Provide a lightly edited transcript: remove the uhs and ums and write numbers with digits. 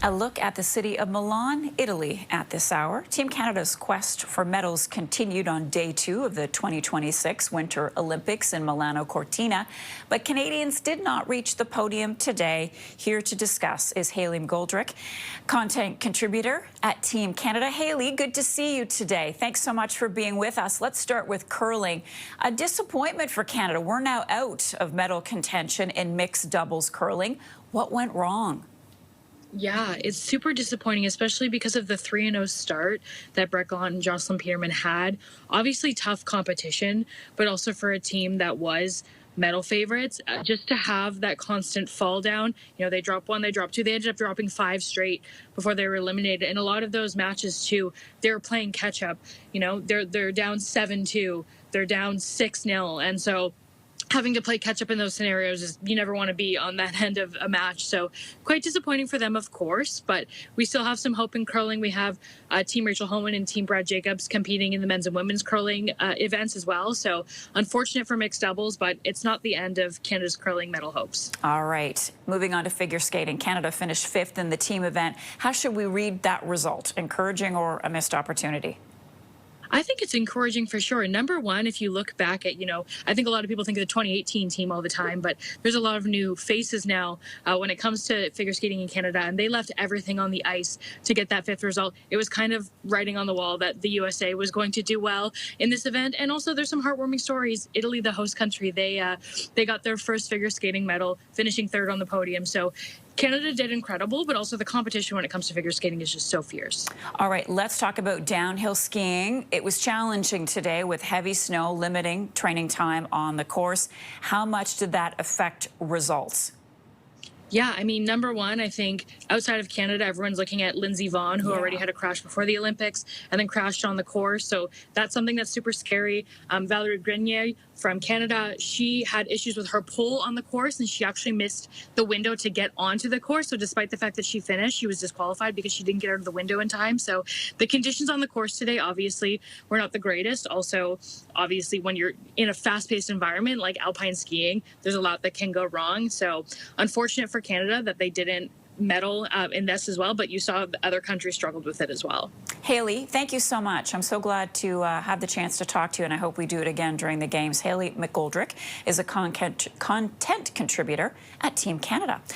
A look at the city of Milan, Italy at this hour. Team Canada's quest for medals continued on day 2 of the 2026 Winter Olympics in Milano Cortina, but Canadians did not reach the podium today. Here to discuss is Hayley McGoldrick, content contributor at Team Canada. Hayley, good to see you today. Thanks so much for being with us. Let's start with curling. A disappointment for Canada. We're now out of medal contention in mixed doubles curling. What went wrong? Yeah, it's super disappointing, especially because of the 3-0 start that Brett Gaunt and Jocelyn Peterman had. Obviously tough competition, but also for a team that was medal favorites, just to have that constant fall down. You know, they dropped one, they dropped two, they ended up dropping 5 straight before they were eliminated. And a lot of those matches too, they were playing catch up. You know, they're down 7-2, they're down 6-0, and so having to play catch up in those scenarios is, you never want to be on that end of a match. So quite disappointing for them, of course, but we still have some hope in curling. We have Team Rachel Homan and Team Brad Jacobs competing in the men's and women's curling events as well. So unfortunate for mixed doubles, but it's not the end of Canada's curling medal hopes. All right, moving on to figure skating. Canada finished 5th in the team event. How should we read that result? Encouraging or a missed opportunity? I think it's encouraging for sure. Number one, if you look back at, I think a lot of people think of the 2018 team all the time, but there's a lot of new faces now when it comes to figure skating in Canada, and they left everything on the ice to get that 5th result. It was kind of writing on the wall that the USA was going to do well in this event. And also there's some heartwarming stories. Italy, the host country, they got their first figure skating medal, finishing 3rd on the podium. So Canada did incredible, but also the competition when it comes to figure skating is just so fierce. All right, let's talk about downhill skiing. It was challenging today with heavy snow limiting training time on the course. How much did that affect results? Yeah, I mean, number one, I think outside of Canada, everyone's looking at Lindsay Vonn, who already had a crash before the Olympics and then crashed on the course. So that's something that's super scary. Valerie Grenier from Canada, she had issues with her pole on the course, and she actually missed the window to get onto the course. So despite the fact that she finished, she was disqualified because she didn't get out of the window in time. So the conditions on the course today, obviously, were not the greatest. Also, obviously, when you're in a fast-paced environment like alpine skiing, there's a lot that can go wrong. So unfortunate for Canada that they didn't medal in this as well, but you saw other countries struggled with it as well. Hayley, thank you so much. I'm so glad to have the chance to talk to you, and I hope we do it again during the games. Hayley McGoldrick is a content contributor at Team Canada.